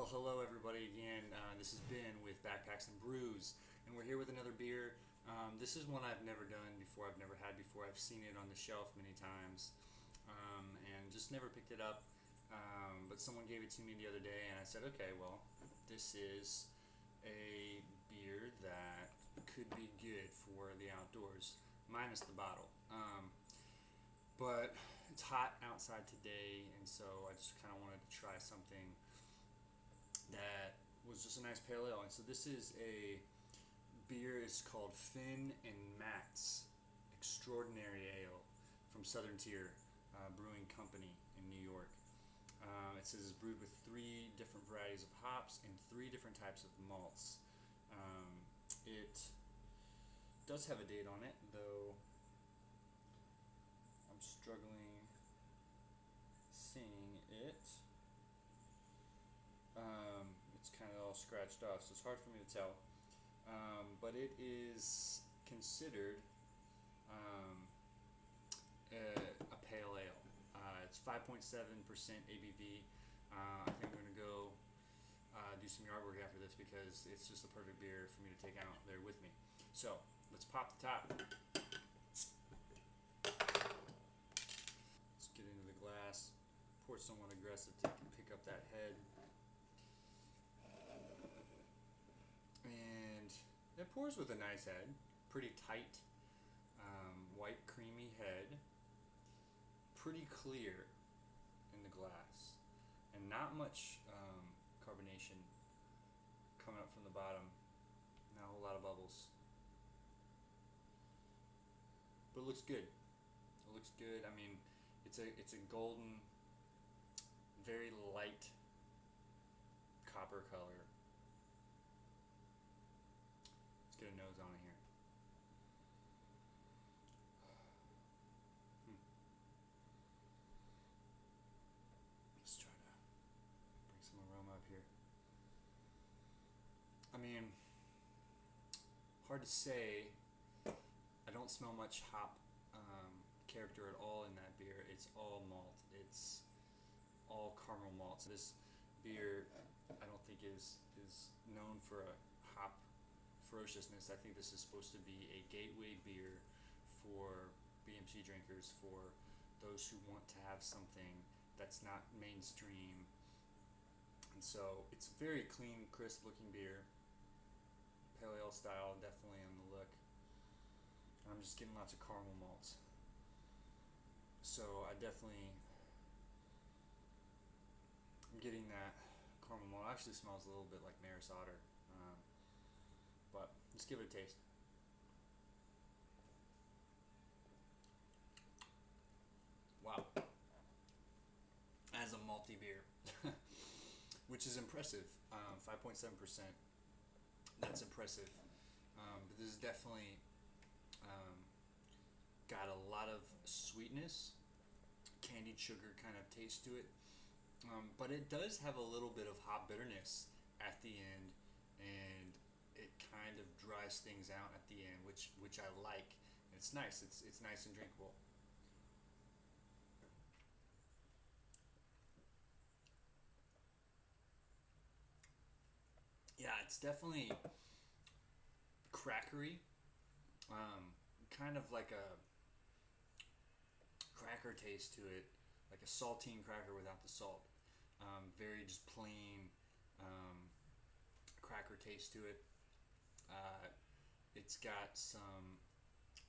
Well, hello everybody again. This is Ben with Backpacks and Brews, and we're here with another beer. This is one I've never done before, I've never had before. I've seen it on the shelf many times, and just never picked it up. But someone gave it to me the other day, and I said, okay, well, this is a beer that could be good for the outdoors, minus the bottle. But it's hot outside today, and so I just kind of wanted to try something that was just a nice pale ale. And so this is a beer. It's called Phin and Matt's Extraordinary Ale from Southern Tier Brewing Company in New York. It says it's brewed with 3 different varieties of hops and 3 different types of malts. It does have a date on it, though I'm struggling seeing it. It's kind of all scratched off, so it's hard for me to tell. But it is considered a pale ale. It's 5.7% ABV. I think I'm going to go do some yard work after this because it's just the perfect beer for me to take out there with me. So let's pop the top. Let's get into the glass. Pour someone aggressive to pick up that head. And it pours with a nice head, pretty tight, white creamy head, pretty clear in the glass, and not much carbonation coming up from the bottom, not a whole lot of bubbles, but it looks good. It looks good. I mean, it's a golden, very light copper color. Let's get a nose on it here. Let's try to bring some aroma up here. I mean, hard to say. I don't smell much hop character at all in that beer. It's all malt. It's all caramel malts. This beer, I don't think is known for a hop ferociousness. I think this is supposed to be a gateway beer for BMC drinkers, for those who want to have something that's not mainstream. And so it's a very clean, crisp looking beer, pale ale style, definitely on the look. And I'm just getting lots of caramel malts, so I'm getting that caramel malt. It actually smells a little bit like Maris Otter. But let's give it a taste. Wow. As a malty beer, which is impressive. 5.7%. That's impressive. But this is definitely got a lot of sweetness, candied sugar kind of taste to it. But it does have a little bit of hop bitterness at the end, and it kind of dries things out at the end, which I like. It's nice. It's nice and drinkable. Yeah, it's definitely crackery, kind of like a cracker taste to it, like a saltine cracker without the salt. Very just plain cracker taste to it. It's got some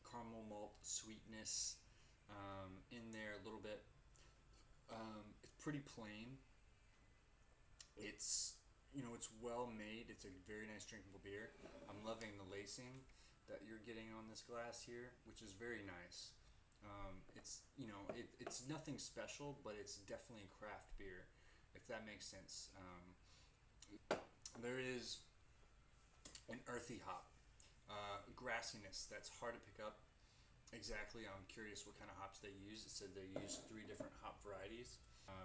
caramel malt sweetness in there a little bit. It's pretty plain. It's it's well made. It's a very nice drinkable beer. I'm loving the lacing that you're getting on this glass here, which is very nice. It's it's nothing special, but it's definitely a craft beer, if that makes sense. There is an earthy hop, grassiness that's hard to pick up exactly. I'm curious what kind of hops they use. It said they use 3 different hop varieties.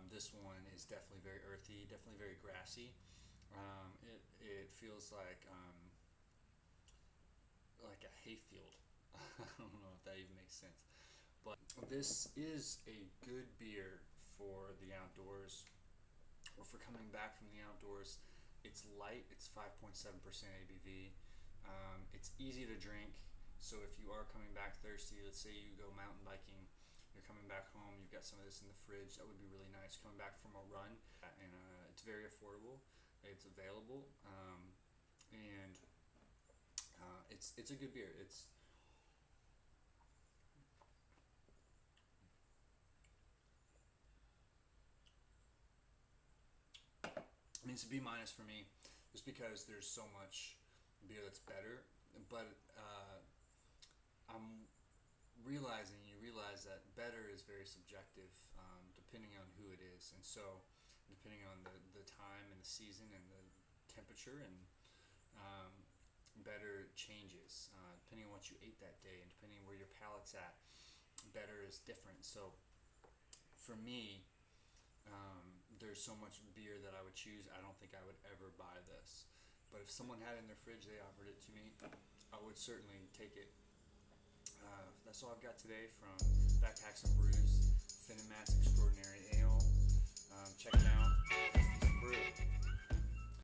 This one is definitely very earthy, definitely very grassy. It feels like a hayfield. I don't know if that even makes sense. But this is a good beer for the outdoors. or for coming back from the outdoors. It's light. It's 5.7% ABV. It's easy to drink. So if you are coming back thirsty, let's say you go mountain biking, you're coming back home, you've got some of this in the fridge, that would be really nice. Coming back from a run, and it's very affordable. It's available, and it's a good beer. I mean, it's a B minus for me, just because there's so much beer that's better. But I'm realizing you realize that better is very subjective, depending on who it is, and so depending on the time and the season and the temperature, and better changes depending on what you ate that day and depending on where your palate's at. Better is different. So for me, there's so much beer that I would choose. I don't think I would ever buy this, but if someone had it in their fridge, they offered it to me, I would certainly take it. That's all I've got today from Backpacks and Brews, Phin and Matt's Extraordinary Ale. Check it out. Brew.